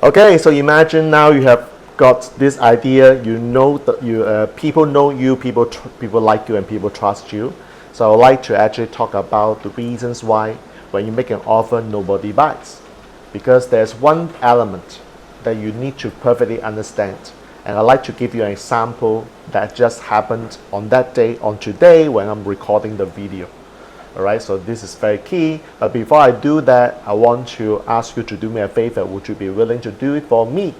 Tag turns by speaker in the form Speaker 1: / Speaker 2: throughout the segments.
Speaker 1: Okay, so imagine now you have got this idea. You know that people know you, people like you, and people trust you. So I would like to actually talk about the reasons why when you make an offer, nobody buys. Because there's one element that you need to perfectly understand. And I'd like to give you an example that just happened on that day, on today, when I'm recording the video. Alright, so this is very key. But before I do that, I want to ask you to do me a favor. Would you be willing to do it for me?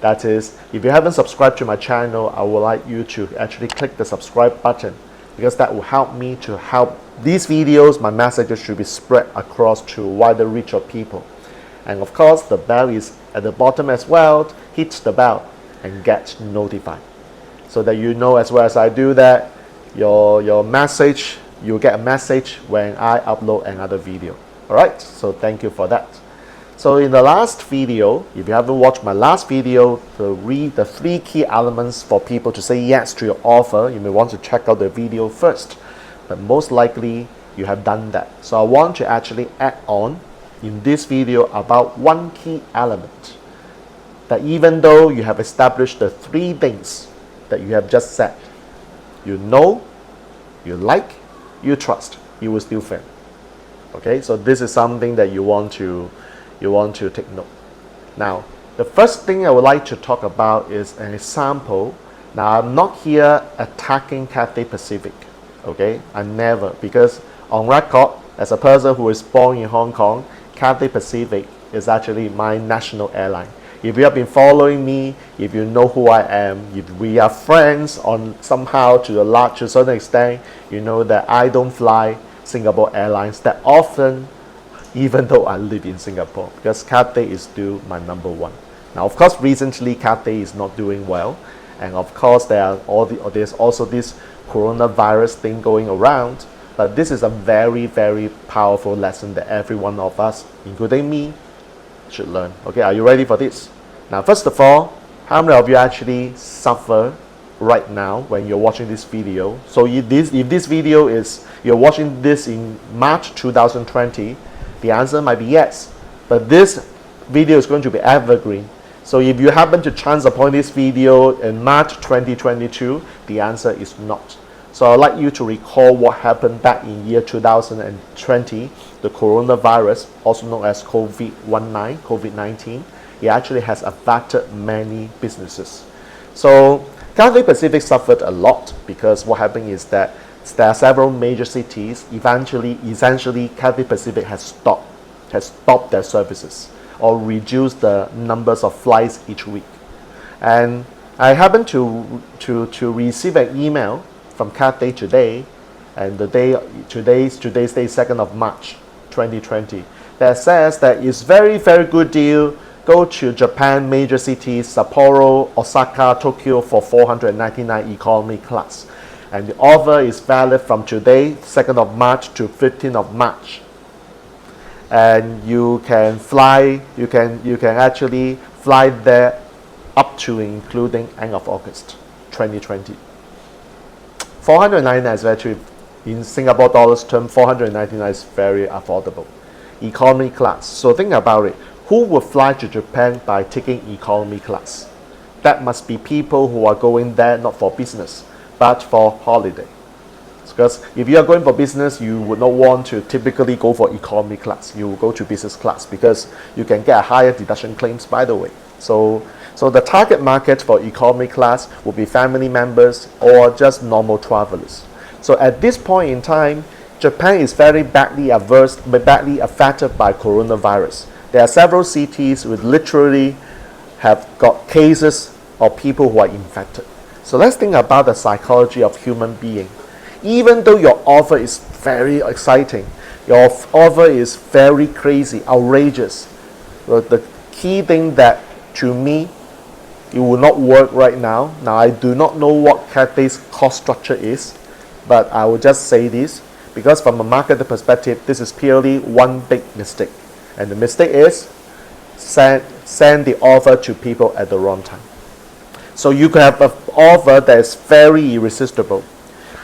Speaker 1: That is, if you haven't subscribed to my channel, I would like you to actually click the subscribe button, because that will help me to help these videos, my messages should be spread across to a wider reach of people. And of course, the bell is at the bottom as well. Hit the bell and get notified, so that you know as well as I do that, your message, you'll get a message when I upload another video. Alright, so thank you for that. So in the last video, if you haven't watched my last video, to read the 3 key elements for people to say yes to your offer, you may want to check out the video first. But most likely you have done that. So I want to actually add on in this video about 1 key element, that even though you have established the 3 things that you have just said, you know, you like, you trust, you will still fail. Okay, so this is something that you want to take note. Now, the first thing I would like to talk about is an example. Now, I'm not here attacking Cathay Pacific. Okay, I never, because on record, as a person who is born in Hong Kong, Cathay Pacific is actually my national airline. If you have been following me, if you know who I am, if we are friends on somehow to a certain extent, you know that I don't fly Singapore Airlines that often, even though I live in Singapore, because Cathay is still my number 1. Now, of course, recently Cathay is not doing well, and of course there's also this coronavirus thing going around. But this is a very, very powerful lesson that every one of us, including me, should learn. Okay, are you ready for this? Now, first of all, how many of you actually suffer right now when you're watching this video? So if this video is, you're watching this in March 2020, the answer might be yes. But this video is going to be evergreen. So if you happen to chance upon this video in March 2022, the answer is not. So I'd like you to recall what happened back in year 2020, the coronavirus, also known as COVID-19, it actually has affected many businesses. So Cathay Pacific suffered a lot, because what happened is that there are several major cities, essentially Cathay Pacific has stopped their services or reduced the numbers of flights each week. And I happened to receive an email from Cathay today, and today's date, 2nd of March 2020, that says that it's very, very good deal. Go to Japan major cities, Sapporo, Osaka, Tokyo for $499 economy class. And the offer is valid from today, 2nd of March to 15th of March. And you can fly, you can actually fly there up to including end of August 2020. 499 is actually, in Singapore dollars term, 499 is very affordable. Economy class. So think about it. Who would fly to Japan by taking economy class? That must be people who are going there not for business, but for holiday. Because if you are going for business, you would not want to typically go for economy class. You will go to business class, because you can get a higher deduction claims, by the way. So the target market for economy class will be family members or just normal travelers. So at this point in time, Japan is very badly affected by coronavirus. There are several cities which literally have got cases of people who are infected. So let's think about the psychology of human being. Even though your offer is very exciting, your offer is very crazy, outrageous, but the key thing that, to me, it will not work right now. Now, I do not know what Cathay's cost structure is, but I will just say this, because from a marketer perspective, this is purely one big mistake. And the mistake is send the offer to people at the wrong time. So you can have an offer that is very irresistible.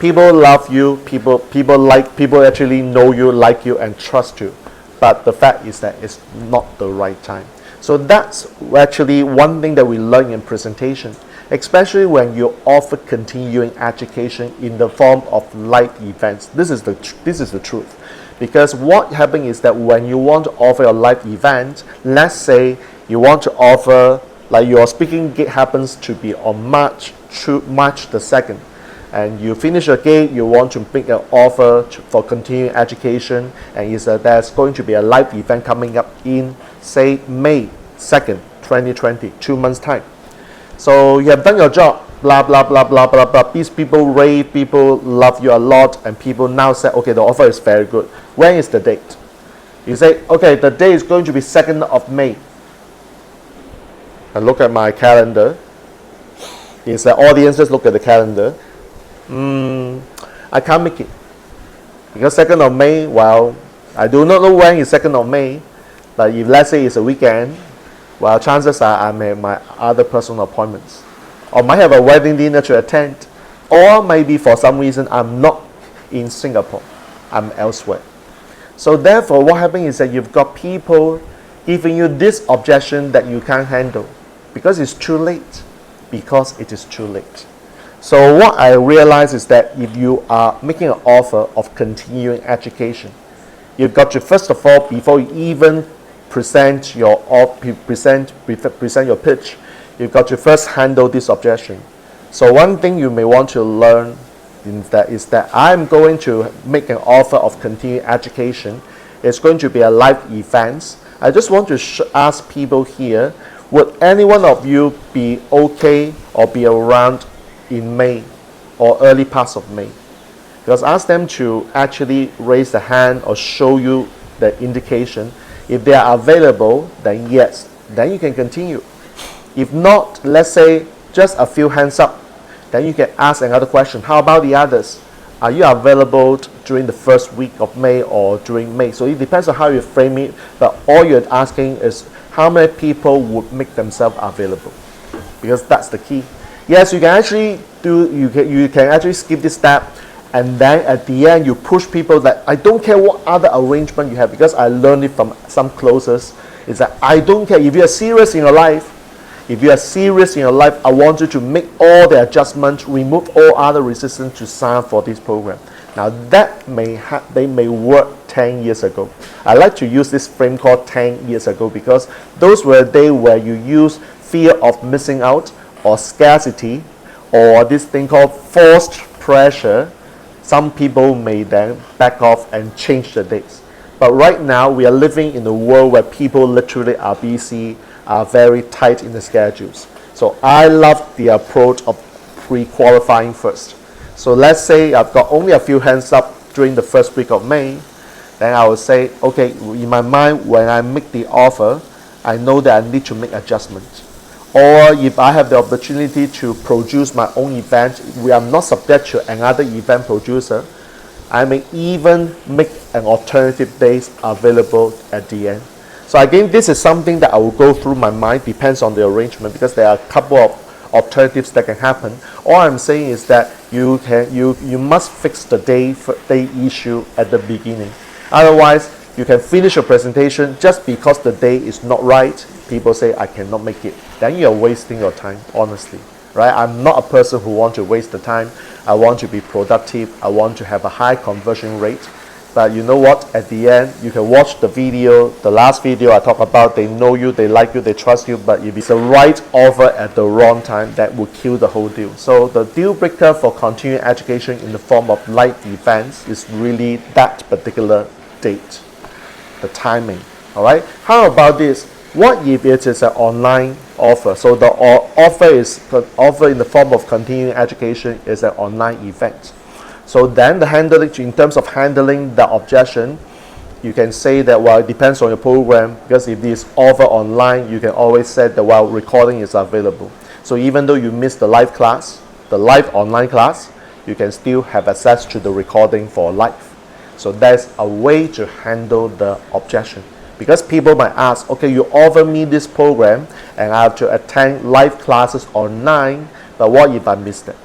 Speaker 1: People love you, people actually know you, like you, and trust you. But the fact is that it's not the right time. So that's actually one thing that we learn in presentation, especially when you offer continuing education in the form of live events. This is the truth. Because what happens is that when you want to offer a live event, let's say you want to offer, like your speaking gig happens to be on March the 2nd, and you finish a gig, you want to make an offer for continuing education, and there's going to be a live event coming up in, say, May 2nd, 2020, 2 months time. So you have done your job, blah, blah, blah, blah, blah, blah. These people rave, people love you a lot, and people now say, okay, the offer is very good. When is the date? You say, okay, the date is going to be 2nd of May. I look at my calendar. Is the audiences look at the calendar? I can't make it. Because 2nd of May, well, I do not know when is 2nd of May, but if let's say it's a weekend, well, chances are I may have my other personal appointments, or might have a wedding dinner to attend, or maybe for some reason I'm not in Singapore, I'm elsewhere. So therefore, what happens is that you've got people giving you this objection that you can't handle because it's too late. Because it is too late. So what I realize is that if you are making an offer of continuing education, you've got to, first of all, before you even present your pitch, you've got to first handle this objection. So one thing you may want to learn is that I'm going to make an offer of continuing education. It's going to be a live event. I just want to ask people here, would any one of you be okay or be around in May or early parts of May? Because ask them to actually raise the hand or show you the indication. If they are available, then yes, then you can continue. If not, let's say just a few hands up, then you can ask another question. How about the others? Are you available during the first week of May or during May? So it depends on how you frame it, but all you're asking is how many people would make themselves available, because that's the key. Yes, you can actually you can actually skip this step, and then at the end you push people that I don't care what other arrangement you have, because I learned it from some closest, is that I don't care if you are serious in your life. If you are serious in your life, I want you to make all the adjustments, remove all other resistance to sign up for this program. Now that they may work 10 years ago. I like to use this frame called 10 years ago because those were the days where you use fear of missing out or scarcity or this thing called forced pressure. Some people may then back off and change the dates. But right now we are living in a world where people literally are busy, are very tight in the schedules. So I love the approach of pre-qualifying first. So let's say I've got only a few hands up during the first week of May, then I will say, okay, in my mind, when I make the offer, I know that I need to make adjustments. Or if I have the opportunity to produce my own event, we are not subject to another event producer, I may even make an alternative date available at the end. So again, this is something that I will go through my mind, depends on the arrangement, because there are a couple of alternatives that can happen. All I'm saying is that you must fix the day issue at the beginning. Otherwise, you can finish your presentation just because the day is not right. People say, I cannot make it. Then you're wasting your time, honestly. Right? I'm not a person who wants to waste the time. I want to be productive. I want to have a high conversion rate. But you know what? At the end, you can watch the video, the last video I talked about, they know you, they like you, they trust you, but if it's the right offer at the wrong time, that will kill the whole deal. So the deal breaker for continuing education in the form of live events is really that particular date, the timing. All right? How about this? What if it is an online offer? So the offer in the form of continuing education is an online event. So then the handling, in terms of handling the objection, you can say that, well, it depends on your program, because if this offer online, you can always say that, well, recording is available. So even though you miss the live class, the live online class, you can still have access to the recording for live. So that's a way to handle the objection. Because people might ask, okay, you offer me this program and I have to attend live classes online, but what if I missed it?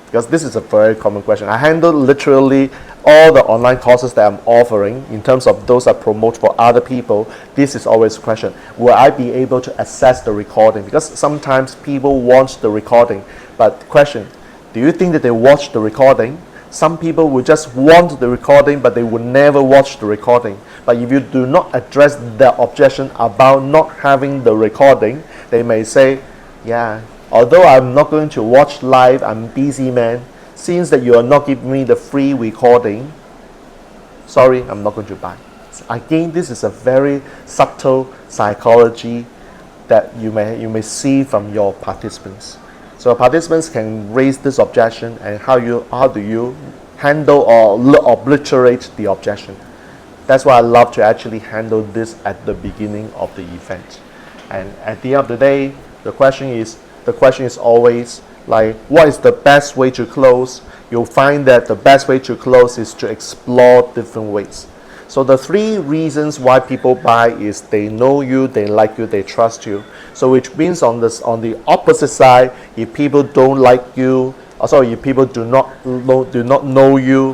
Speaker 1: Because this is a very common question. I handle literally all the online courses that I'm offering, in terms of those I promote for other people, this is always a question. Will I be able to access the recording? Because sometimes people want the recording, but question, do you think that they watch the recording? Some people will just want the recording, but they will never watch the recording. But if you do not address the objection about not having the recording, they may say, yeah, although I'm not going to watch live, I'm busy man, since that you are not giving me the free recording, sorry, I'm not going to buy. Again, this is a very subtle psychology that you may see from your participants. So participants can raise this objection, and how do you handle or obliterate the objection? That's why I love to actually handle this at the beginning of the event. And at the end of the day, the question is always like, what is the best way to close? You'll find that the best way to close is to explore different ways. So the 3 reasons why people buy is they know you, they like you, they trust you. So which means on the opposite side, if people don't like you, if people do not know you,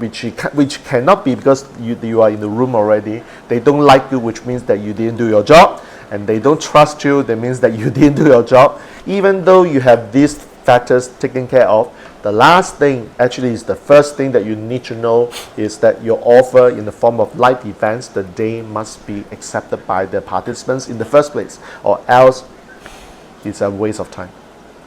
Speaker 1: which cannot be because you are in the room already. They don't like you, which means that you didn't do your job, and they don't trust you, that means that you didn't do your job. Even though you have these factors taken care of, the last thing, actually is the first thing that you need to know, is that your offer in the form of live events, the day must be accepted by the participants in the first place, or else it's a waste of time.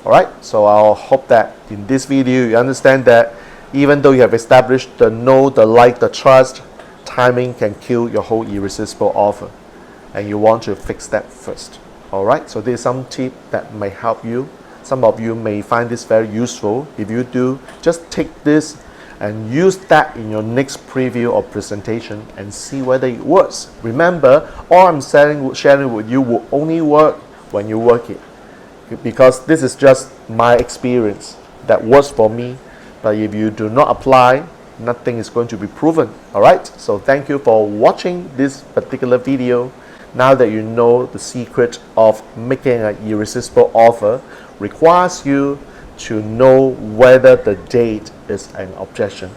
Speaker 1: Alright, so I hope that in this video you understand that even though you have established the know, the like, the trust, timing can kill your whole irresistible offer, and you want to fix that first. Alright, so there's some tip that may help you. Some of you may find this very useful. If you do, just take this and use that in your next preview or presentation and see whether it works. Remember, all I'm sharing with you will only work when you work it, because this is just my experience that works for me. But if you do not apply, nothing is going to be proven. Alright, so thank you for watching this particular video. Now that you know the secret of making an irresistible offer, requires you to know whether the date is an objection.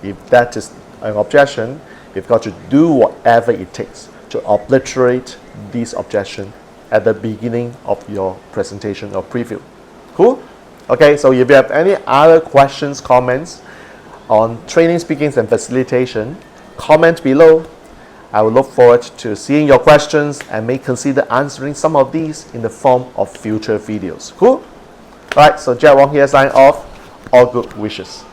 Speaker 1: If that is an objection, you've got to do whatever it takes to obliterate this objection at the beginning of your presentation or preview. Cool? Okay, so if you have any other questions, comments on training, speaking, and facilitation, comment below. I will look forward to seeing your questions and may consider answering some of these in the form of future videos. Cool? Alright, so Wong here, sign off. All good wishes.